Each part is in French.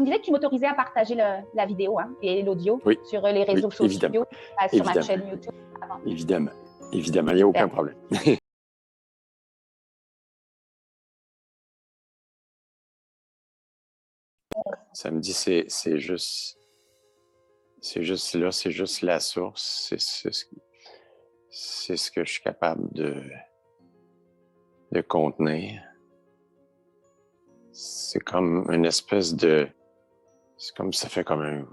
tu me disais que tu m'autorisais à partager la vidéo et l'audio sur les réseaux sociaux, sur ma chaîne YouTube. Évidemment, il n'y a aucun problème. Ça me dit, c'est juste là, c'est juste la source, c'est ce que je suis capable de contenir. C'est comme une espèce de... C'est comme ça fait comme un...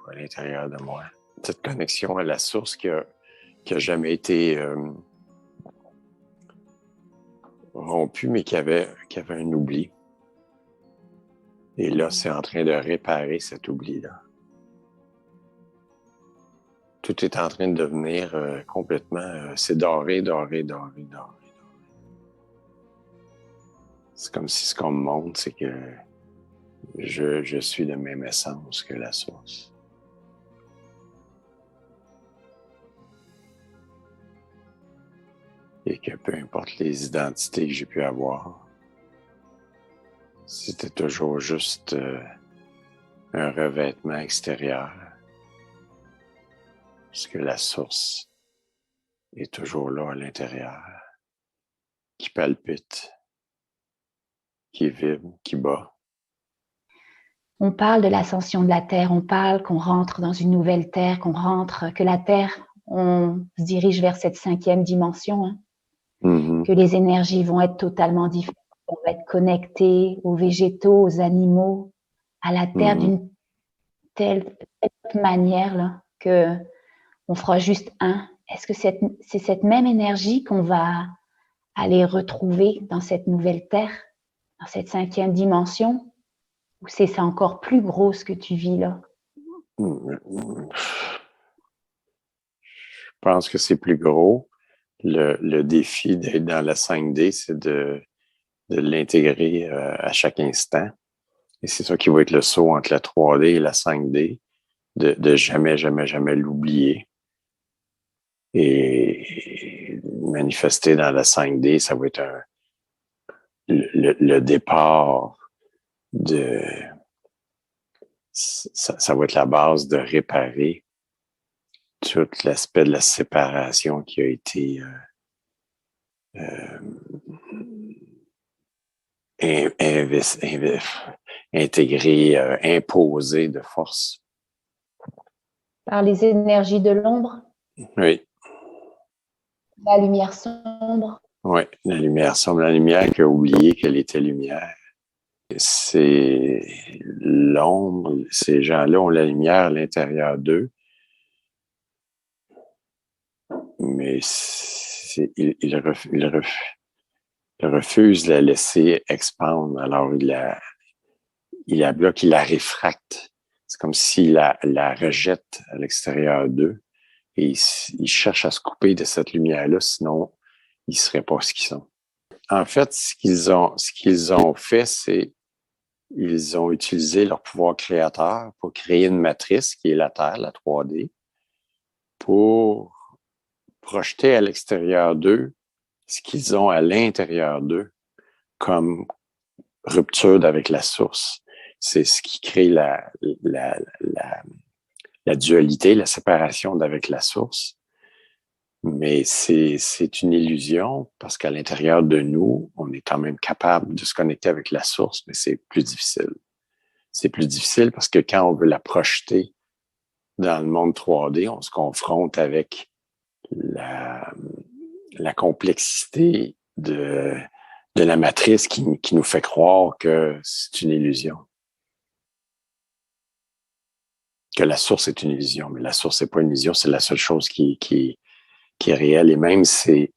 à l'intérieur de moi. Cette connexion à la source qui a jamais été rompue, mais qui avait un oubli. Et là, c'est en train de réparer cet oubli-là. Tout est en train de devenir complètement... c'est doré. C'est comme si ce qu'on me montre, c'est que je suis de même essence que la source. Et que peu importe les identités que j'ai pu avoir, c'était toujours juste un revêtement extérieur. Parce que la source est toujours là à l'intérieur, qui palpite, qui vibre, qui bat. On parle de l'ascension de la Terre, on parle qu'on rentre dans une nouvelle Terre, que la Terre, on se dirige vers cette 5e dimension, que les énergies vont être totalement différentes, on va être connecté aux végétaux, aux animaux, à la Terre d'une telle manière là, que on fera juste un. Est-ce que c'est cette même énergie qu'on va aller retrouver dans cette nouvelle Terre, dans cette 5e dimension? Ou c'est encore plus gros ce que tu vis là? Je pense que c'est plus gros. Le défi d'être dans la 5D, c'est de l'intégrer à chaque instant. Et c'est ça qui va être le saut entre la 3D et la 5D, de jamais l'oublier. Et manifester dans la 5D, ça va être le départ de... Ça va être la base de réparer tout l'aspect de la séparation qui a été intégré, imposé de force. Par les énergies de l'ombre? Oui. La lumière sombre? Oui, la lumière sombre, la lumière qui a oublié qu'elle était lumière. C'est l'ombre, ces gens-là ont la lumière à l'intérieur d'eux, mais ils refusent de la laisser expandre. Alors, il la bloque, il la réfracte. C'est comme s'il la rejette à l'extérieur d'eux et ils cherchent à se couper de cette lumière-là, sinon ils ne seraient pas ce qu'ils sont. En fait, ce qu'ils ont fait, c'est ils ont utilisé leur pouvoir créateur pour créer une matrice qui est la Terre, la 3D, pour projeter à l'extérieur d'eux ce qu'ils ont à l'intérieur d'eux comme rupture avec la source. C'est ce qui crée la dualité, la séparation d'avec la source. Mais c'est une illusion parce qu'à l'intérieur de nous, on est quand même capable de se connecter avec la source, mais c'est plus difficile. C'est plus difficile parce que quand on veut la projeter dans le monde 3D, on se confronte avec la complexité de la matrice qui nous fait croire que c'est une illusion. Que la source est une illusion. Mais la source n'est pas une illusion, c'est la seule chose qui est réelle. Et même ces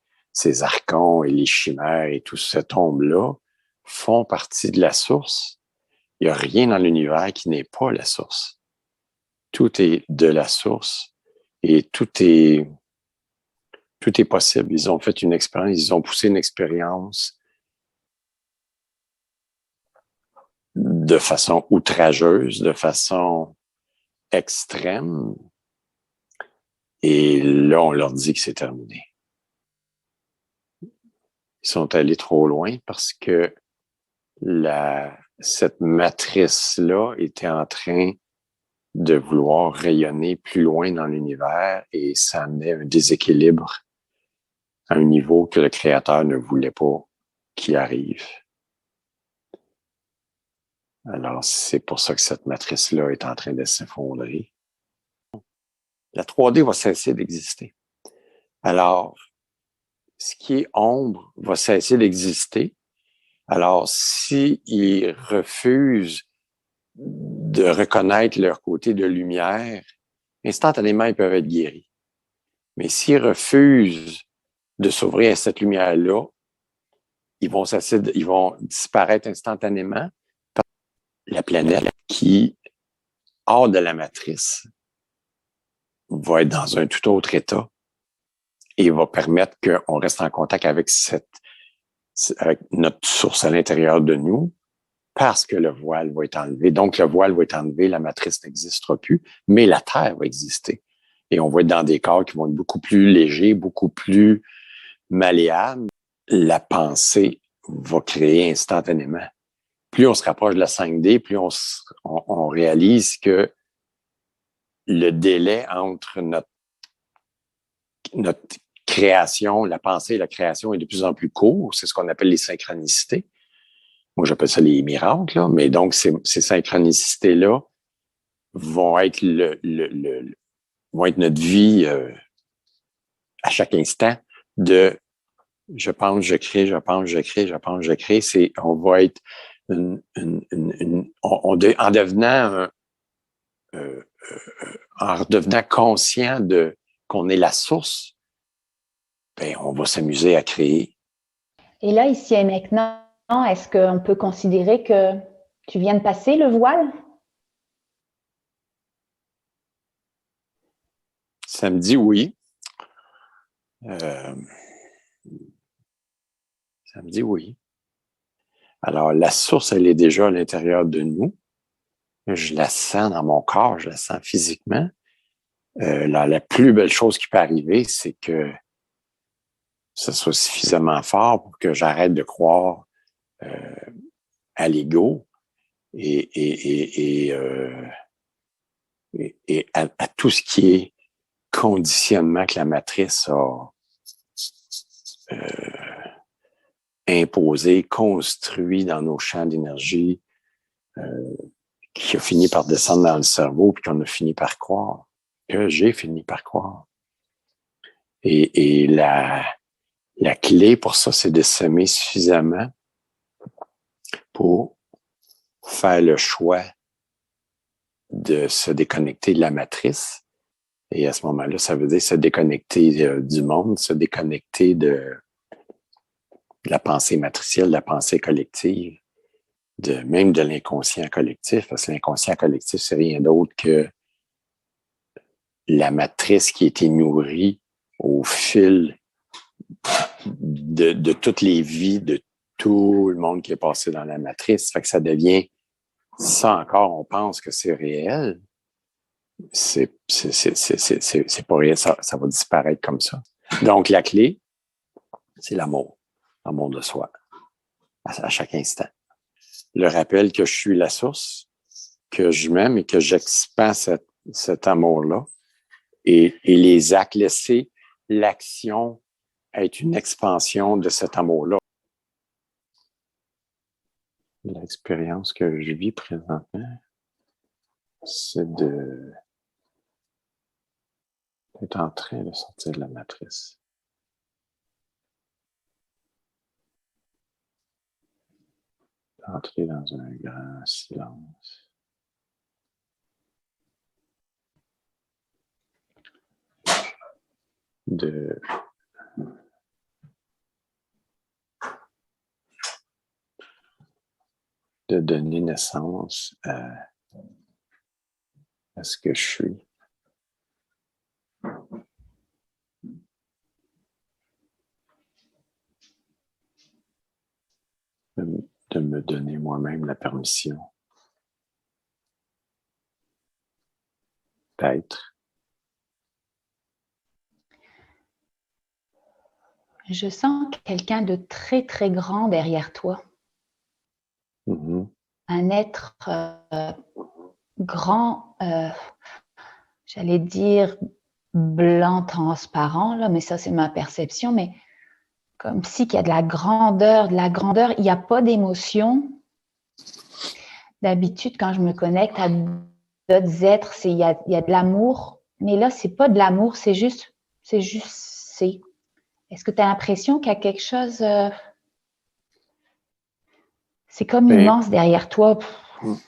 archons et les chimères et tout cet ombre-là font partie de la source. Il n'y a rien dans l'univers qui n'est pas la source. Tout est de la source et tout est possible. Ils ont fait une expérience, ils ont poussé une expérience de façon outrageuse, de façon extrême. Et là, on leur dit que c'est terminé. Ils sont allés trop loin parce que cette matrice-là était en train de vouloir rayonner plus loin dans l'univers et ça amenait un déséquilibre à un niveau que le Créateur ne voulait pas qu'il arrive. Alors, c'est pour ça que cette matrice-là est en train de s'effondrer. La 3D va cesser d'exister. Alors, ce qui est ombre va cesser d'exister. Alors, s'ils refusent de reconnaître leur côté de lumière, instantanément, ils peuvent être guéris. Mais s'ils refusent de s'ouvrir à cette lumière-là, ils vont disparaître instantanément. La planète qui, hors de la matrice, va être dans un tout autre état et va permettre qu'on reste en contact avec notre source à l'intérieur de nous parce que le voile va être enlevé. Donc, le voile va être enlevé, la matrice n'existera plus, mais la Terre va exister. Et on va être dans des corps qui vont être beaucoup plus légers, beaucoup plus malléables. La pensée va créer instantanément. Plus on se rapproche de la 5D, plus on réalise que le délai entre notre création, la pensée et la création est de plus en plus court. C'est ce qu'on appelle les synchronicités. Moi, j'appelle ça les miracles, là. Mais donc, ces synchronicités-là vont être vont être notre vie à chaque instant de je pense, je crée, je pense, je crée, je pense, je crée. On va être en devenant en redevenant conscient qu'on est la source, ben, on va s'amuser à créer. Et là, ici et maintenant, est-ce qu'on peut considérer que tu viens de passer le voile? Ça me dit oui. Ça me dit oui. Alors, la source, elle est déjà à l'intérieur de nous. Je la sens dans mon corps, je la sens physiquement. La plus belle chose qui peut arriver, c'est que ce soit suffisamment fort pour que j'arrête de croire à l'ego et à tout ce qui est conditionnement que la matrice a imposé, construit dans nos champs d'énergie, qui a fini par descendre dans le cerveau, puis qu'on a fini par croire, que j'ai fini par croire. Et la clé pour ça, c'est de s'aimer suffisamment pour faire le choix de se déconnecter de la matrice. Et à ce moment-là, ça veut dire se déconnecter du monde, se déconnecter de la pensée matricielle, de la pensée collective, même de l'inconscient collectif, parce que l'inconscient collectif, c'est rien d'autre que la matrice qui a été nourrie au fil de toutes les vies de tout le monde qui est passé dans la matrice. Fait que ça devient, ça encore, on pense que c'est réel. C'est pas réel, ça va disparaître comme ça. Donc, la clé, c'est l'amour de soi, à chaque instant. Le rappel que je suis la source, que je m'aime et que j'expand cet amour-là. Et les actes, laisser l'action être une expansion de cet amour-là. L'expérience que je vis présentement, c'est d'être en train de sortir de la matrice. D'entrer dans un grand silence. De donner naissance à ce que je suis. De me donner moi-même la permission d'être. Je sens quelqu'un de très, très grand derrière toi. un être grand, j'allais dire blanc transparent, là, mais ça, c'est ma perception, mais comme si qu'il y a de la grandeur, il n'y a pas d'émotion. D'habitude, quand je me connecte à d'autres êtres, il y a de l'amour, mais là, c'est pas de l'amour, c'est juste. Est-ce que tu as l'impression qu'il y a quelque chose, c'est comme immense derrière toi?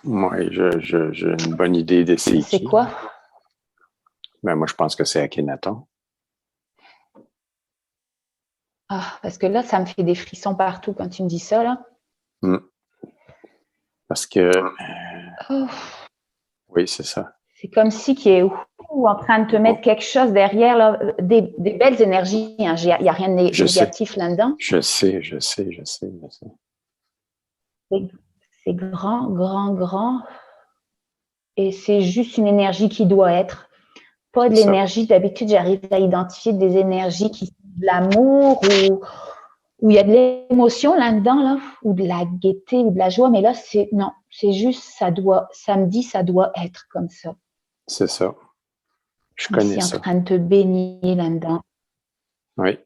Oui, j'ai une bonne idée de c'est quoi? Ben, moi, je pense que c'est Akhenaton. Ah, parce que là, ça me fait des frissons partout quand tu me dis ça, là. Parce que... oui, c'est ça. C'est comme si qui est en train de te mettre quelque chose derrière, là, des belles énergies. Hein. Il n'y a rien de négatif là-dedans. Je sais. C'est grand, grand, grand. Et c'est juste une énergie qui doit être. Pas de l'énergie. D'habitude, j'arrive à identifier des énergies qui sont de l'amour où il y a de l'émotion là-dedans, là, ou de la gaieté ou de la joie. Mais là, c'est juste, ça me dit, ça doit être comme ça. C'est ça. Je connais ça. En train de te baigner là-dedans. Oui.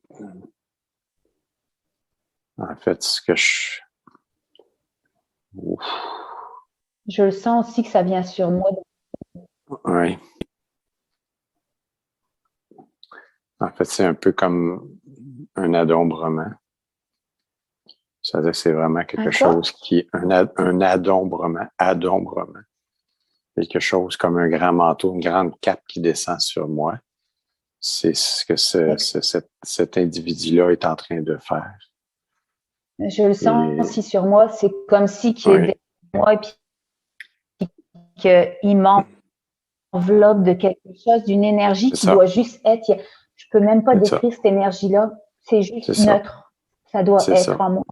En fait, ce que je le sens aussi que ça vient sur moi. Oui. En fait, c'est un peu comme un adombrement. C'est-à-dire que c'est vraiment quelque chose qui est un adombrement. Quelque chose comme un grand manteau, une grande cape qui descend sur moi. C'est ce que cet individu-là est en train de faire. Je le sens aussi sur moi. C'est comme si qu'il est derrière moi et puis qu'il m'enveloppe de quelque chose, d'une énergie qui doit juste être. Je peux même pas décrire cette énergie-là. C'est juste neutre. Ça doit être en moi.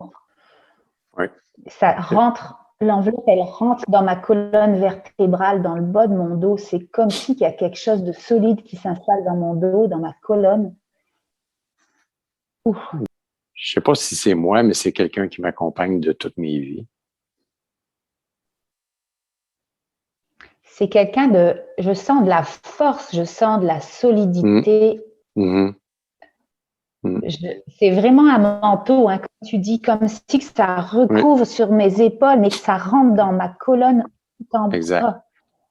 Oui. Ça rentre. L'enveloppe, elle rentre dans ma colonne vertébrale, dans le bas de mon dos. C'est comme s'il y a quelque chose de solide qui s'installe dans mon dos, dans ma colonne. Ouf. Je sais pas si c'est moi, mais c'est quelqu'un qui m'accompagne de toutes mes vies. C'est quelqu'un de... Je sens de la force, je sens de la solidité. C'est vraiment un manteau, hein, comme tu dis, comme si ça recouvre sur mes épaules, mais que ça rentre dans ma colonne tout en bas.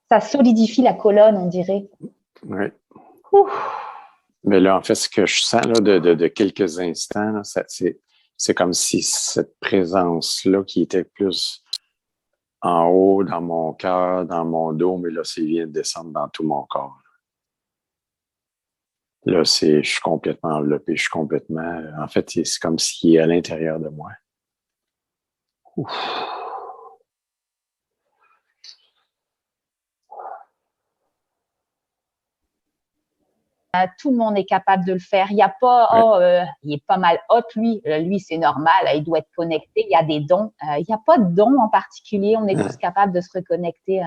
Ça solidifie la colonne, on dirait. Oui. Ouf. Mais là, en fait, ce que je sens là, de quelques instants, là, c'est comme si cette présence-là qui était plus en haut, dans mon cœur, dans mon dos, mais là, c'est vient de descendre dans tout mon corps. Là, je suis complètement enveloppé, je suis complètement... En fait, c'est comme s'il est à l'intérieur de moi. Ouf. Tout le monde est capable de le faire. Il n'y a pas, il est pas mal hot, lui, c'est normal, il doit être connecté, il y a des dons. Il n'y a pas de dons en particulier. On est tous capables de se reconnecter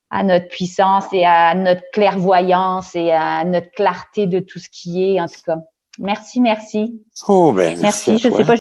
à notre puissance et à notre clairvoyance et à notre clarté de tout ce qui est, en tout cas. Merci. Oh, ben, merci. Je sais pas.